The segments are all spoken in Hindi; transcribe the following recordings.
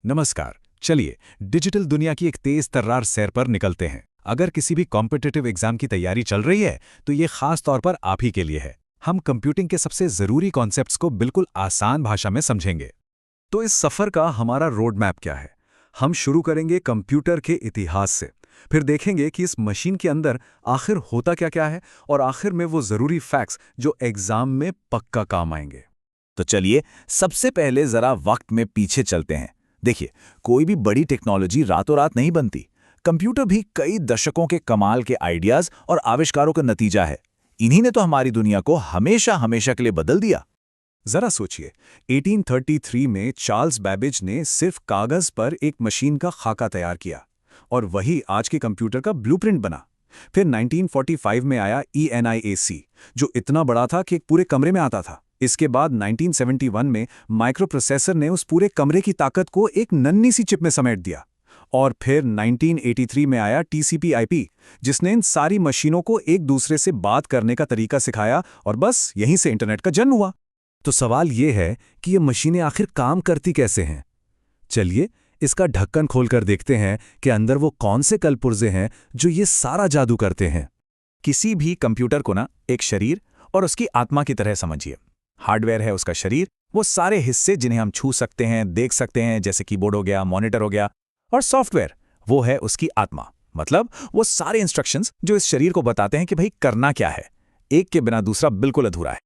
नमस्कार। चलिए डिजिटल दुनिया की एक तेज तर्रार सैर पर निकलते हैं। अगर किसी भी कॉम्पिटिटिव एग्जाम की तैयारी चल रही है तो ये खास तौर पर आप ही के लिए है। हम कंप्यूटिंग के सबसे जरूरी कॉन्सेप्ट्स को बिल्कुल आसान भाषा में समझेंगे। तो इस सफर का हमारा रोड मैप क्या है? हम शुरू करेंगे कंप्यूटर के इतिहास से, फिर देखेंगे कि इस मशीन के अंदर आखिर होता क्या क्या है और आखिर में वो जरूरी फैक्ट्स जो एग्जाम में पक्का काम आएंगे। तो चलिए सबसे पहले जरा वक्त में पीछे चलते हैं। देखिए, कोई भी बड़ी टेक्नोलॉजी रातों रात नहीं बनती। कंप्यूटर भी कई दशकों के कमाल के आइडियाज और आविष्कारों का नतीजा है। इन्हीं ने तो हमारी दुनिया को हमेशा हमेशा के लिए बदल दिया। जरा सोचिए, 1833 में चार्ल्स बैबेज ने सिर्फ कागज पर एक मशीन का खाका तैयार किया और वही आज के कंप्यूटर का ब्लूप्रिंट बना। फिर 1945 में आया ENIAC, जो इतना बड़ा था कि एक पूरे कमरे में आता था। इसके बाद 1971 में माइक्रोप्रोसेसर ने उस पूरे कमरे की ताकत को एक नन्ही सी चिप में समेट दिया। और फिर 1983 में आया TCP/IP, जिसने इन सारी मशीनों को एक दूसरे से बात करने का तरीका सिखाया और बस यहीं से इंटरनेट का जन्म हुआ। तो सवाल ये है कि ये मशीनें आखिर काम करती कैसे हैं? चलिए इसका ढक्कन खोलकर देखते हैं कि अंदर वो कौन से कलपुर्जे हैं जो ये सारा जादू करते हैं। किसी भी कंप्यूटर को ना एक शरीर और उसकी आत्मा की तरह समझिए। हार्डवेयर है उसका शरीर, वो सारे हिस्से जिन्हें हम छू सकते हैं, देख सकते हैं, जैसे कीबोर्ड हो गया, मॉनिटर हो गया। और सॉफ्टवेयर वो है उसकी आत्मा, मतलब वो सारे इंस्ट्रक्शंस जो इस शरीर को बताते हैं कि भाई करना क्या है। एक के बिना दूसरा बिल्कुल अधूरा है।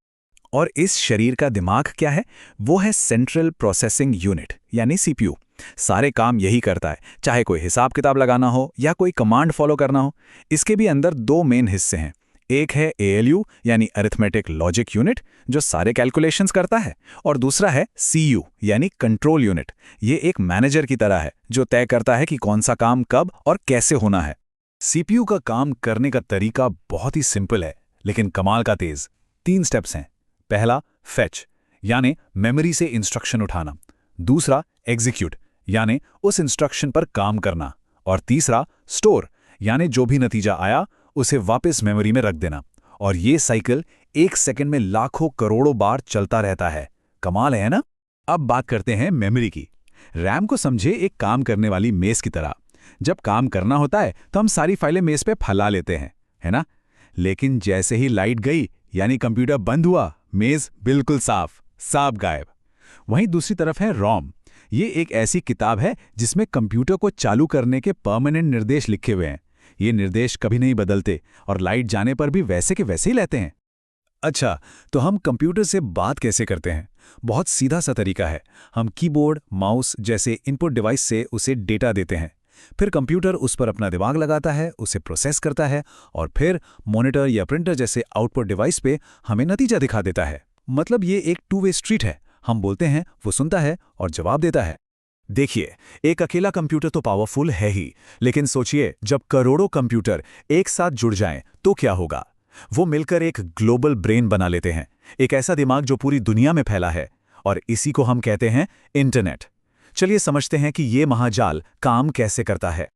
और इस शरीर का दिमाग क्या है? वो है सेंट्रल प्रोसेसिंग यूनिट, यानी CPU। सारे काम यही करता है, चाहे कोई हिसाब किताब लगाना हो या कोई कमांड फॉलो करना हो। इसके भी अंदर दो मेन हिस्से हैं। एक है ALU यानी अरिथमेटिक लॉजिक यूनिट, जो सारे कैलकुलेशंस करता है, और दूसरा है CU यानी कंट्रोल यूनिट। ये एक मैनेजर की तरह है जो तय करता है कि कौन सा काम कब और कैसे होना है। CPU का काम करने का तरीका बहुत ही सिंपल है, लेकिन कमाल का तेज। 3 स्टेप्स हैं। पहला फेच, यानी मेमोरी से इंस्ट्रक्शन उठाना। दूसरा एग्जीक्यूट, यानी उस इंस्ट्रक्शन पर काम करना। और तीसरा स्टोर, यानी जो भी नतीजा आया उसे वापस मेमोरी में रख देना। और ये साइकिल 1 सेकंड में लाखों करोड़ों बार चलता रहता है। कमाल है ना? अब बात करते हैं मेमोरी की। रैम को समझे एक काम करने वाली मेज की तरह। जब काम करना होता है तो हम सारी फाइलें मेज पे फैला लेते हैं, है ना? लेकिन जैसे ही लाइट गई यानी कंप्यूटर बंद हुआ, मेज बिल्कुल साफ गायब। वहीं दूसरी तरफ है रोम। ये एक ऐसी किताब है जिसमें कंप्यूटर को चालू करने के परमानेंट निर्देश लिखे हुए हैं। ये निर्देश कभी नहीं बदलते और लाइट जाने पर भी वैसे के वैसे ही रहते हैं। अच्छा, तो हम कंप्यूटर से बात कैसे करते हैं? बहुत सीधा सा तरीका है। हम कीबोर्ड, माउस जैसे इनपुट डिवाइस से उसे डेटा देते हैं। फिर कंप्यूटर उस पर अपना दिमाग लगाता है, उसे प्रोसेस करता है और फिर मॉनिटर या प्रिंटर जैसे आउटपुट डिवाइस पे हमें नतीजा दिखा देता है। मतलब ये एक 2 वे स्ट्रीट है। हम बोलते हैं, वो सुनता है और जवाब देता है। देखिए, एक अकेला कंप्यूटर तो पावरफुल है ही, लेकिन सोचिए जब करोड़ों कंप्यूटर एक साथ जुड़ जाएं तो क्या होगा? वो मिलकर एक ग्लोबल ब्रेन बना लेते हैं, एक ऐसा दिमाग जो पूरी दुनिया में फैला है। और इसी को हम कहते हैं इंटरनेट। चलिए समझते हैं कि ये महाजाल काम कैसे करता है।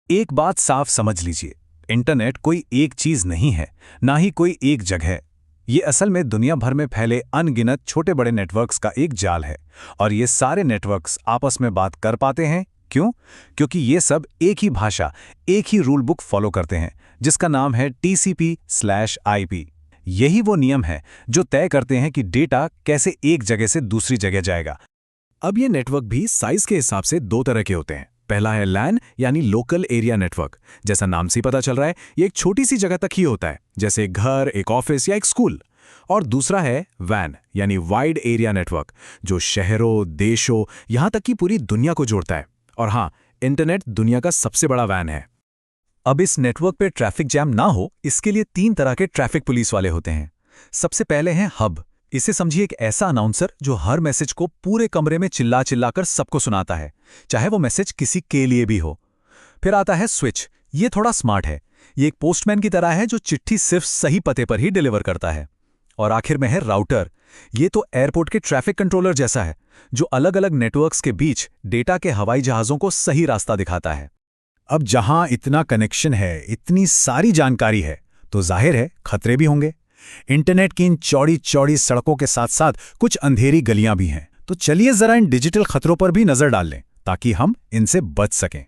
एक बात साफ समझ लीजिए, इंटरनेट कोई एक चीज नहीं है, ना ही कोई एक जगह। ये असल में दुनिया भर में फैले अनगिनत छोटे बड़े नेटवर्क्स का एक जाल है। और ये सारे नेटवर्क्स आपस में बात कर पाते हैं। क्यों? क्योंकि ये सब एक ही भाषा, एक ही रूल बुक फॉलो करते हैं, जिसका नाम है TCP/IP। यही वो नियम है जो तय करते हैं कि डेटा कैसे एक जगह से दूसरी जगह जाएगा। अब ये नेटवर्क भी साइज के हिसाब से 2 तरह के होते हैं। पहला है LAN यानी लोकल एरिया नेटवर्क। जैसा नाम से पता चल रहा है, ये एक छोटी सी जगह तक ही होता है, जैसे एक घर, एक ऑफिस या एक स्कूल। और दूसरा है WAN यानी वाइड एरिया नेटवर्क, जो शहरों, देशों, यहां तक कि पूरी दुनिया को जोड़ता है। और हाँ, इंटरनेट दुनिया का सबसे बड़ा WAN है। अब इस नेटवर्क पे ट्रैफिक जैम ना हो, इसके लिए 3 तरह के ट्रैफिक पुलिस वाले होते हैं। सबसे पहले हैं हब। इसे समझिए एक ऐसा अनाउंसर जो हर मैसेज को पूरे कमरे में चिल्ला चिल्लाकर सबको सुनाता है, चाहे वो मैसेज किसी के लिए भी हो। फिर आता है स्विच। ये थोड़ा स्मार्ट है। ये एक पोस्टमैन की तरह है जो चिट्ठी सिर्फ सही पते पर ही डिलीवर करता है। और आखिर में है राउटर। ये तो एयरपोर्ट के ट्रैफिक कंट्रोलर जैसा है, जो अलग अलग नेटवर्क्स के बीच डेटा के हवाई जहाज़ों को सही रास्ता दिखाता है। अब जहां इतना कनेक्शन है, इतनी सारी जानकारी है, तो जाहिर है खतरे भी होंगे। इंटरनेट की इन चौड़ी चौड़ी सड़कों के साथ साथ कुछ अंधेरी गलियां भी हैं। तो चलिए जरा इन डिजिटल खतरों पर भी नजर डाल लें, ताकि हम इनसे बच सकें।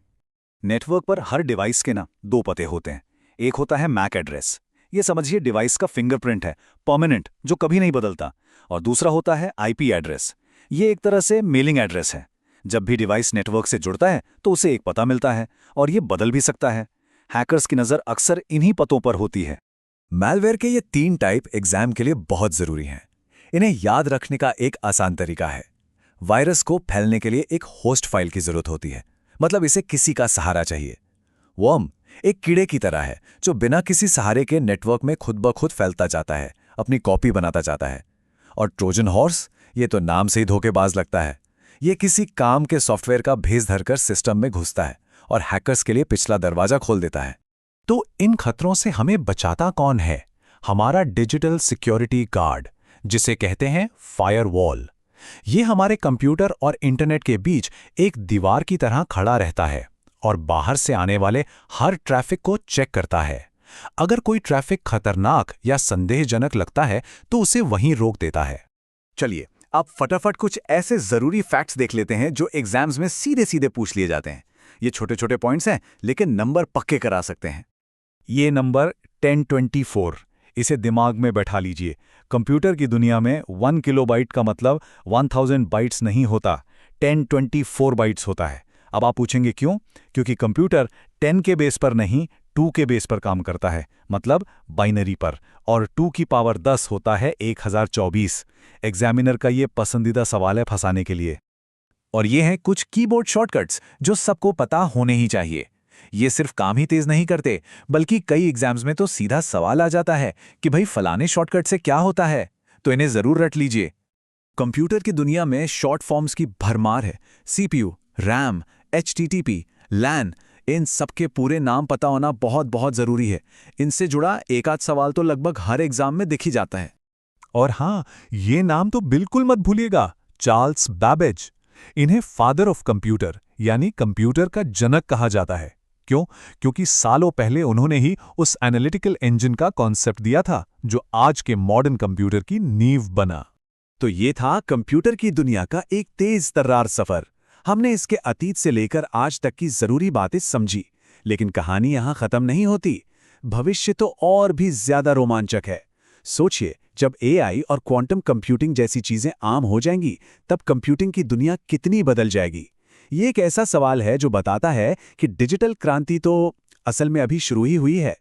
नेटवर्क पर हर डिवाइस के ना 2 पते होते हैं। एक होता है मैक एड्रेस, ये समझिए डिवाइस का फिंगरप्रिंट है, परमानेंट, जो कभी नहीं बदलता। और दूसरा होता है आईपी एड्रेस, ये एक तरह से मेलिंग एड्रेस है। जब भी डिवाइस नेटवर्क से जुड़ता है तो उसे एक पता मिलता है, और ये बदल भी सकता है। हैकर्स की नज़र अक्सर इन्हीं पतों पर होती है। मैलवेयर के ये 3 टाइप एग्जाम के लिए बहुत जरूरी हैं। इन्हें याद रखने का एक आसान तरीका है। वायरस को फैलने के लिए एक होस्ट फाइल की जरूरत होती है, मतलब इसे किसी का सहारा चाहिए। वर्म एक कीड़े की तरह है जो बिना किसी सहारे के नेटवर्क में खुद ब खुद फैलता जाता है, अपनी कॉपी बनाता जाता है। और ट्रोजन हॉर्स, ये तो नाम से ही धोखेबाज लगता है। ये किसी काम के सॉफ्टवेयर का भेस धरकर सिस्टम में घुसता है और हैकर्स के लिए पिछला दरवाजा खोल देता है। तो इन खतरों से हमें बचाता कौन है? हमारा डिजिटल सिक्योरिटी गार्ड, जिसे कहते हैं फायरवॉल। ये हमारे कंप्यूटर और इंटरनेट के बीच एक दीवार की तरह खड़ा रहता है और बाहर से आने वाले हर ट्रैफिक को चेक करता है। अगर कोई ट्रैफिक खतरनाक या संदेहजनक लगता है तो उसे वहीं रोक देता है। चलिए आप फटाफट कुछ ऐसे जरूरी फैक्ट्स देख लेते हैं जो एग्जाम्स में सीधे सीधे पूछ लिए जाते हैं। ये छोटे छोटे पॉइंट्स हैं, लेकिन नंबर पक्के करा सकते हैं। ये नंबर 1024, इसे दिमाग में बैठा लीजिए। कंप्यूटर की दुनिया में 1 किलोबाइट का मतलब 1000 बाइट्स नहीं होता, 1024 बाइट्स होता है। अब आप पूछेंगे क्यों? क्योंकि कंप्यूटर 10 के बेस पर नहीं, 2 के बेस पर काम करता है, मतलब बाइनरी पर। और 2 की पावर 10 होता है 1024। एग्जामिनर का ये पसंदीदा सवाल है फंसाने के लिए। और ये हैं कुछ कीबोर्ड शॉर्टकट्स जो सबको पता होने ही चाहिए। ये सिर्फ काम ही तेज नहीं करते, बल्कि कई एग्जाम्स में तो सीधा सवाल आ जाता है कि भाई फलाने शॉर्टकट से क्या होता है, तो इन्हें जरूर रट लीजिए। कंप्यूटर की दुनिया में शॉर्ट फॉर्म्स की भरमार है। सीपीयू, रैम, एचटीटीपी, लैन, इन सबके पूरे नाम पता होना बहुत बहुत जरूरी है। इनसे जुड़ा एक आध सवाल तो लगभग हर एग्जाम में दिख ही जाता है। और हाँ, ये नाम तो बिल्कुल मत भूलिएगा, चार्ल्स बैबेज। इन्हें फादर ऑफ कंप्यूटर यानी कंप्यूटर का जनक कहा जाता है। क्यों? क्योंकि सालों पहले उन्होंने ही उस एनालिटिकल इंजन का कॉन्सेप्ट दिया था जो आज के मॉडर्न कंप्यूटर की नींव बना। तो ये था कंप्यूटर की दुनिया का एक तेज तर्रार सफर। हमने इसके अतीत से लेकर आज तक की जरूरी बातें समझी, लेकिन कहानी यहां खत्म नहीं होती। भविष्य तो और भी ज्यादा रोमांचक है। सोचिए, जब एआई और क्वांटम कंप्यूटिंग जैसी चीजें आम हो जाएंगी, तब कंप्यूटिंग की दुनिया कितनी बदल जाएगी। ये एक ऐसा सवाल है जो बताता है कि डिजिटल क्रांति तो असल में अभी शुरू ही हुई है।